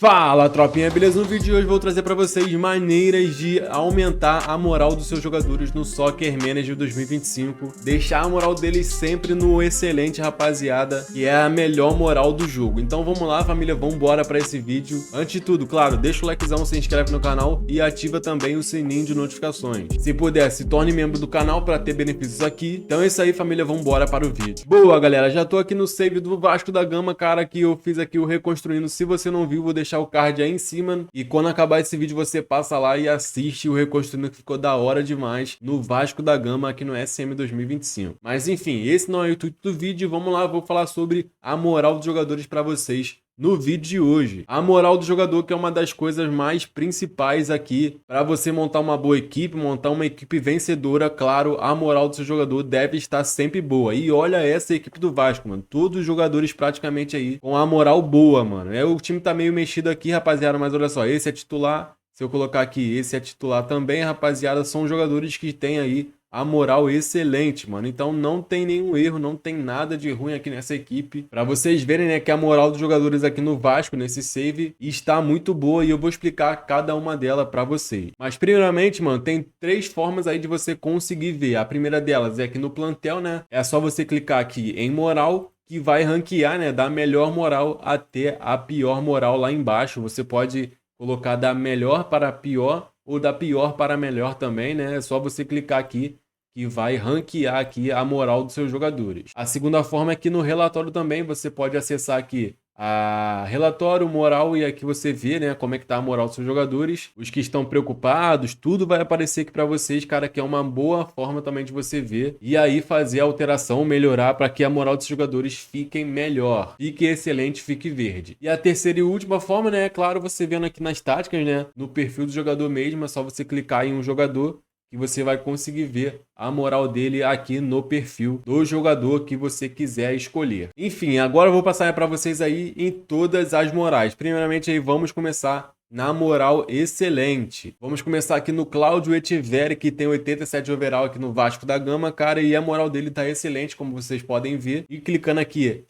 Fala, tropinha, beleza? No vídeo de hoje vou trazer pra vocês maneiras de aumentar a moral dos seus jogadores no Soccer Manager 2025, deixar a moral deles sempre no excelente, rapaziada, que é a melhor moral do jogo. Então vamos lá, família, vambora pra esse vídeo. Antes de tudo, claro, deixa o likezão, se inscreve no canal e ativa também o sininho de notificações. Se puder, se torne membro do canal pra ter benefícios aqui. Então é isso aí, família, vambora para o vídeo. Boa, galera, já tô aqui no save do Vasco da Gama, cara, que eu fiz aqui o Reconstruindo. Se você não viu, vou deixar o card aí em cima e quando acabar esse vídeo você passa lá e assiste o Reconstruindo, que ficou da hora demais no Vasco da Gama aqui no SM 2025. Mas enfim, esse não é o intuito do vídeo. Vamos lá, vou falar sobre a moral dos jogadores para vocês no vídeo de hoje. A moral do jogador, que é uma das coisas mais principais aqui para você montar uma boa equipe, montar uma equipe vencedora. Claro, a moral do seu jogador deve estar sempre boa. E olha essa equipe do Vasco, mano. Todos os jogadores praticamente aí com a moral boa, mano. O time tá meio mexido aqui, rapaziada, mas olha só, esse é titular. Se eu colocar aqui, esse é titular também, rapaziada, são jogadores que têm aí a moral excelente, mano. Então não tem nenhum erro, não tem nada de ruim aqui nessa equipe. Pra vocês verem, né, que a moral dos jogadores aqui no Vasco, nesse save, está muito boa e eu vou explicar cada uma delas pra vocês. Mas primeiramente, mano, tem três formas aí de você conseguir ver. A primeira delas é aqui no plantel, né? É só você clicar aqui em moral, que vai ranquear, né, da melhor moral até a pior moral lá embaixo. Você pode colocar da melhor para a pior ou da pior para a melhor também, né? É só você clicar aqui que vai ranquear aqui a moral dos seus jogadores. A segunda forma é que no relatório também você pode acessar aqui a relatório, moral, e aqui você vê, né, como é que tá a moral dos seus jogadores, os que estão preocupados, tudo vai aparecer aqui para vocês, cara, que é uma boa forma também de você ver e aí fazer a alteração, melhorar para que a moral dos jogadores fiquem melhor, fique excelente, fique verde. E a terceira e última forma, né, é claro, você vendo aqui nas táticas, né, no perfil do jogador mesmo, é só você clicar em um jogador que você vai conseguir ver a moral dele aqui no perfil do jogador que você quiser escolher. Enfim, agora eu vou passar para vocês aí em todas as morais. Primeiramente aí vamos começar na moral excelente. Vamos começar aqui no Cláudio Etcheverry, que tem 87 overall aqui no Vasco da Gama, cara, e a moral dele tá excelente, como vocês podem ver. E clicando aqui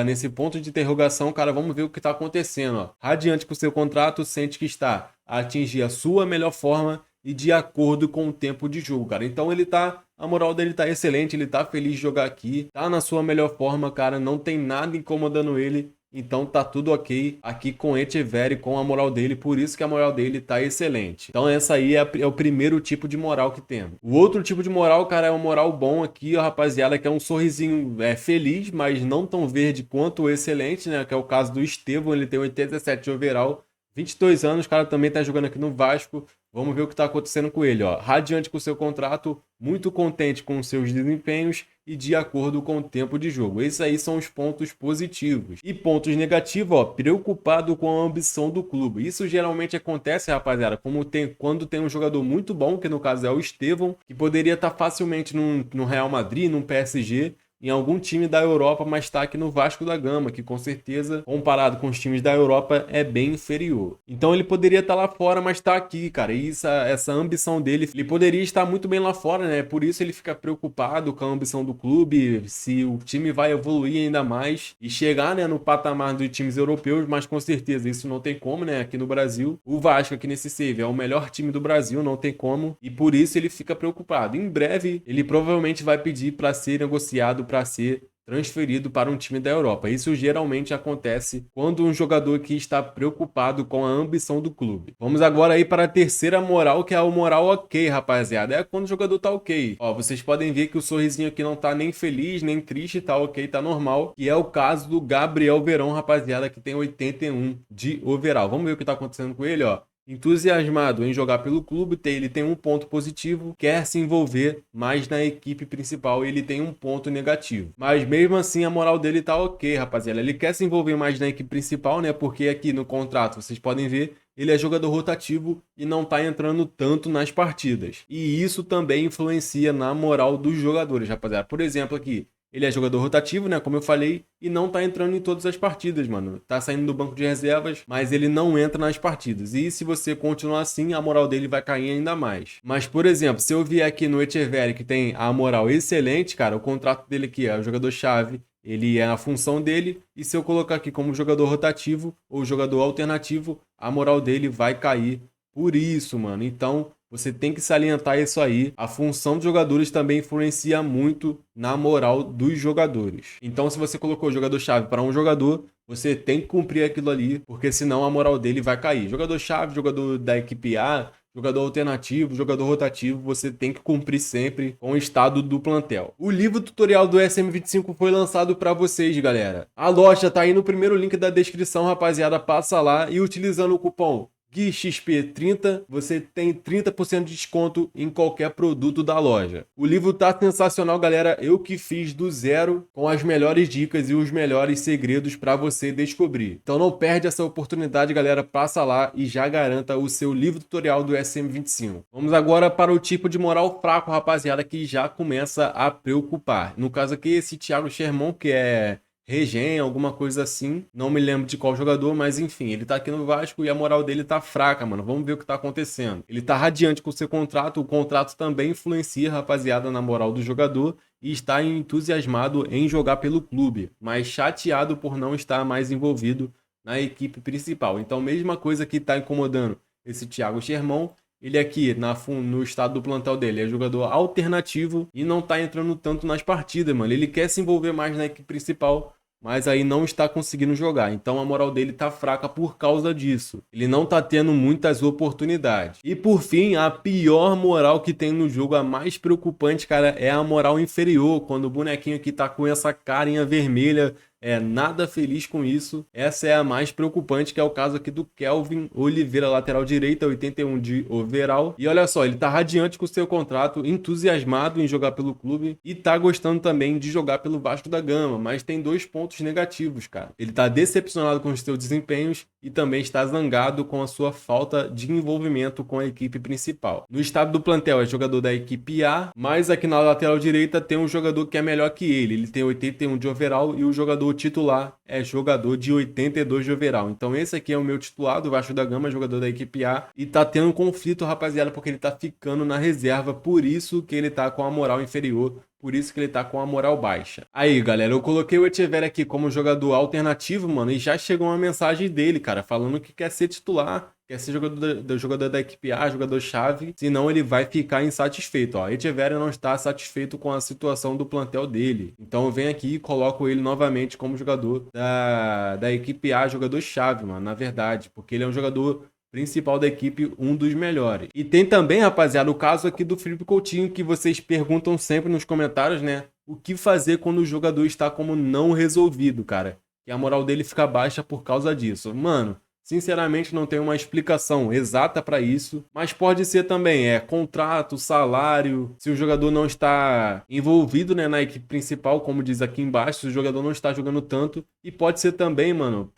nesse ponto de interrogação, cara, vamos ver o que tá acontecendo, ó. Radiante com o seu contrato, sente que está a atingir a sua melhor forma e de acordo com o tempo de jogo, cara. Então a moral dele tá excelente, ele tá feliz de jogar aqui, tá na sua melhor forma, cara, não tem nada incomodando ele. Então tá tudo ok aqui com Etcheverry, com a moral dele, por isso que a moral dele tá excelente. Então essa aí é o primeiro tipo de moral que temos. O outro tipo de moral, cara, é um moral bom aqui, ó, rapaziada, que é um sorrisinho feliz, mas não tão verde quanto o excelente, né? Que é o caso do Estevão, ele tem 87 de overall, 22 anos, o cara também tá jogando aqui no Vasco. Vamos ver o que está acontecendo com ele, ó. Radiante com seu contrato, muito contente com seus desempenhos e de acordo com o tempo de jogo. Esses aí são os pontos positivos. E pontos negativos, ó, preocupado com a ambição do clube. Isso geralmente acontece, rapaziada, quando tem um jogador muito bom, que no caso é o Estevão, que poderia estar facilmente no Real Madrid, num PSG, em algum time da Europa, mas está aqui no Vasco da Gama, que com certeza, comparado com os times da Europa, é bem inferior. Então ele poderia estar lá fora, mas está aqui, cara. E essa ambição dele, ele poderia estar muito bem lá fora, né? Por isso ele fica preocupado com a ambição do clube, se o time vai evoluir ainda mais e chegar, né, no patamar dos times europeus, mas com certeza isso não tem como, né? Aqui no Brasil, o Vasco aqui nesse save é o melhor time do Brasil, não tem como, e por isso ele fica preocupado. Em breve, ele provavelmente vai pedir para ser negociado, para ser transferido para um time da Europa. Isso geralmente acontece quando um jogador que está preocupado com a ambição do clube. Vamos agora aí para a terceira moral, que é a moral ok, rapaziada. É quando o jogador tá ok. Ó, vocês podem ver que o sorrisinho aqui não tá nem feliz, nem triste, tá ok, tá normal. E é o caso do Gabriel Verón, rapaziada, que tem 81 de overall. Vamos ver o que tá acontecendo com ele, ó. Entusiasmado em jogar pelo clube, ele tem um ponto positivo, quer se envolver mais na equipe principal, ele tem um ponto negativo. Mas mesmo assim a moral dele tá ok, rapaziada. Ele quer se envolver mais na equipe principal, né? Porque aqui no contrato, vocês podem ver, ele é jogador rotativo e não tá entrando tanto nas partidas. E isso também influencia na moral dos jogadores, rapaziada. Por exemplo, aqui, ele é jogador rotativo, né? Como eu falei, e não tá entrando em todas as partidas, mano. Tá saindo do banco de reservas, mas ele não entra nas partidas. E se você continuar assim, a moral dele vai cair ainda mais. Mas, por exemplo, se eu vier aqui no Etcheverry, que tem a moral excelente, cara, o contrato dele aqui é o jogador-chave, ele é a função dele, e se eu colocar aqui como jogador rotativo ou jogador alternativo, a moral dele vai cair por isso, mano. Então, você tem que salientar isso aí. A função dos jogadores também influencia muito na moral dos jogadores. Então, se você colocou jogador-chave para um jogador, você tem que cumprir aquilo ali, porque senão a moral dele vai cair. Jogador-chave, jogador da equipe A, jogador alternativo, jogador rotativo, você tem que cumprir sempre com o estado do plantel. O livro tutorial do SM25 foi lançado para vocês, galera. A loja tá aí no primeiro link da descrição, rapaziada. Passa lá e utilizando o cupom GUIXP30, você tem 30% de desconto em qualquer produto da loja. O livro tá sensacional, galera. Eu que fiz do zero com as melhores dicas e os melhores segredos para você descobrir. Então não perde essa oportunidade, galera. Passa lá e já garanta o seu livro tutorial do SM25. Vamos agora para o tipo de moral fraco, rapaziada, que já começa a preocupar. No caso aqui, esse Thiago Sherman, que é Regen, alguma coisa assim. Não me lembro de qual jogador, mas enfim, ele tá aqui no Vasco e a moral dele tá fraca, mano. Vamos ver o que tá acontecendo. Ele tá radiante com o seu contrato, o contrato também influencia, rapaziada, na moral do jogador e está entusiasmado em jogar pelo clube, mas chateado por não estar mais envolvido na equipe principal. Então, mesma coisa que tá incomodando esse Thiago Sherman. Ele aqui, no estado do plantel dele, é jogador alternativo e não tá entrando tanto nas partidas, mano. Ele quer se envolver mais na equipe principal, mas aí não está conseguindo jogar. Então a moral dele tá fraca por causa disso. Ele não tá tendo muitas oportunidades. E por fim, a pior moral que tem no jogo, a mais preocupante, cara, é a moral inferior. Quando o bonequinho aqui tá com essa carinha vermelha, nada feliz com isso. Essa é a mais preocupante, que é o caso aqui do Kelvin Oliveira, lateral direita, 81 de overall. E olha só, ele tá radiante com o seu contrato, entusiasmado em jogar pelo clube e tá gostando também de jogar pelo Vasco da Gama, mas tem 2 pontos negativos, cara. Ele tá decepcionado com os seus desempenhos e também está zangado com a sua falta de envolvimento com a equipe principal. No estado do plantel é jogador da equipe A, mas aqui na lateral direita tem um jogador que é melhor que ele. Ele tem 81 de overall e o jogador titular é jogador de 82 de overall. Então esse aqui é o meu titular do Vasco da Gama, jogador da equipe A, e tá tendo um conflito, rapaziada, porque ele tá ficando na reserva, por isso que ele tá com a moral inferior, por isso que ele tá com a moral baixa. Aí, galera, eu coloquei o Echeverri aqui como jogador alternativo, mano, e já chegou uma mensagem dele, cara, falando que quer ser titular, quer ser jogador da equipe A, jogador-chave, senão ele vai ficar insatisfeito. Ó, Echeverri não está satisfeito com a situação do plantel dele. Então eu venho aqui e coloco ele novamente como jogador da equipe A, jogador-chave, mano, na verdade, porque ele é um jogador principal da equipe, um dos melhores. E tem também, rapaziada, o caso aqui do Felipe Coutinho, que vocês perguntam sempre nos comentários, né? O que fazer quando o jogador está como não resolvido, cara? E a moral dele fica baixa por causa disso. Mano, sinceramente não tem uma explicação exata para isso, mas pode ser também contrato, salário, se o jogador não está envolvido, né, na equipe principal, como diz aqui embaixo, se o jogador não está jogando tanto, e pode ser também, mano,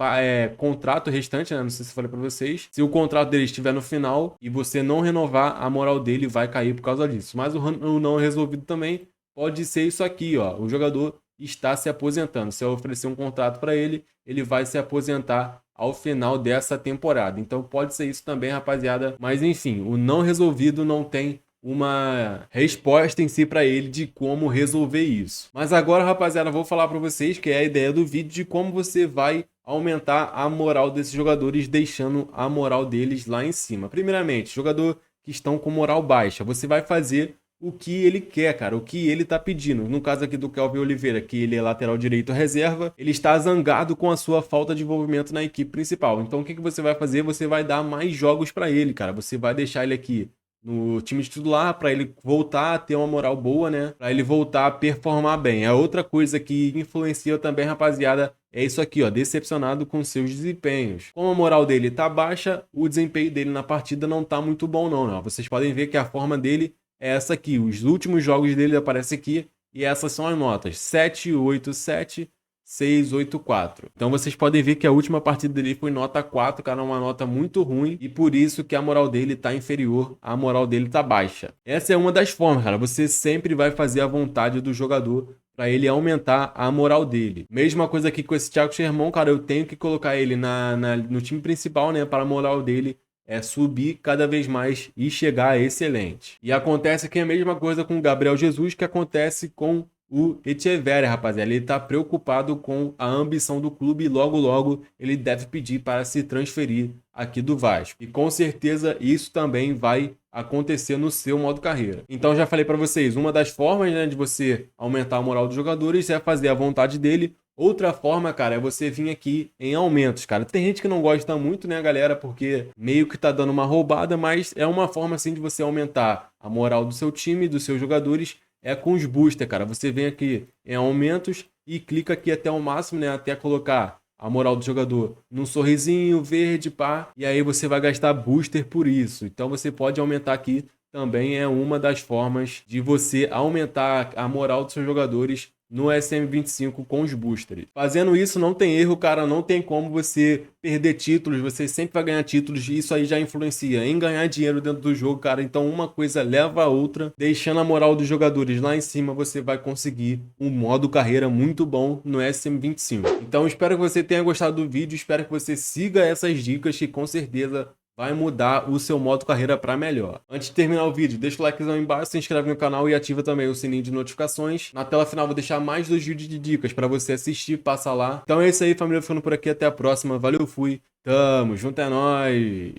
contrato restante, né, não sei se eu falei para vocês, se o contrato dele estiver no final e você não renovar, a moral dele vai cair por causa disso. Mas o não resolvido também pode ser isso aqui, ó, o jogador está se aposentando. Se eu oferecer um contrato para ele, ele vai se aposentar ao final dessa temporada. Então pode ser isso também, rapaziada. Mas enfim, o não resolvido não tem uma resposta em si para ele de como resolver isso. Mas agora, rapaziada, eu vou falar para vocês, que é a ideia do vídeo, de como você vai aumentar a moral desses jogadores, deixando a moral deles lá em cima. Primeiramente, jogador que estão com moral baixa, você vai fazer o que ele quer, cara, o que ele tá pedindo. No caso aqui do Kelvin Oliveira, que ele é lateral direito reserva, ele está zangado com a sua falta de envolvimento na equipe principal. Então o que você vai fazer? Você vai dar mais jogos para ele, cara. Você vai deixar ele aqui no time titular para ele voltar a ter uma moral boa, né? Para ele voltar a performar bem. É outra coisa que influencia também, rapaziada, é isso aqui, ó, decepcionado com seus desempenhos. Como a moral dele tá baixa, o desempenho dele na partida não tá muito bom não. Vocês podem ver que a forma dele é essa aqui, os últimos jogos dele aparecem aqui e essas são as notas: 7, 8, 7, 6, 8, 4. Então vocês podem ver que a última partida dele foi nota 4, cara, uma nota muito ruim, e por isso que a moral dele tá inferior, a moral dele tá baixa. Essa é uma das formas, cara, você sempre vai fazer a vontade do jogador para ele aumentar a moral dele. Mesma coisa aqui com esse Thiago Sherman, cara, eu tenho que colocar ele no time principal, né, para a moral dele subir cada vez mais e chegar a excelente. E acontece que é a mesma coisa com o Gabriel Jesus que acontece com o Echeverri, rapaziada. Ele tá preocupado com a ambição do clube e logo logo ele deve pedir para se transferir aqui do Vasco. E com certeza isso também vai acontecer no seu modo carreira. Então já falei para vocês, uma das formas, né, de você aumentar a moral dos jogadores é fazer a vontade dele. Outra forma, cara, é você vir aqui em aumentos, cara. Tem gente que não gosta muito, né, galera, porque meio que tá dando uma roubada, mas é uma forma, assim, de você aumentar a moral do seu time, dos seus jogadores, é com os boosters, cara. Você vem aqui em aumentos e clica aqui até o máximo, né, até colocar a moral do jogador num sorrisinho verde, pá, e aí você vai gastar booster por isso. Então você pode aumentar aqui, também é uma das formas de você aumentar a moral dos seus jogadores no SM25 com os boosters. Fazendo isso não tem erro, cara, não tem como você perder títulos, você sempre vai ganhar títulos e isso aí já influencia em ganhar dinheiro dentro do jogo, cara. Então uma coisa leva a outra, deixando a moral dos jogadores lá em cima, você vai conseguir um modo carreira muito bom no SM25. Então espero que você tenha gostado do vídeo, espero que você siga essas dicas que com certeza vai mudar o seu modo carreira para melhor. Antes de terminar o vídeo, deixa o likezão aí embaixo, se inscreve no canal e ativa também o sininho de notificações. Na tela final vou deixar mais 2 vídeos de dicas para você assistir, passa lá. Então é isso aí, família, ficando por aqui, até a próxima. Valeu, fui. Tamo junto, é nóis!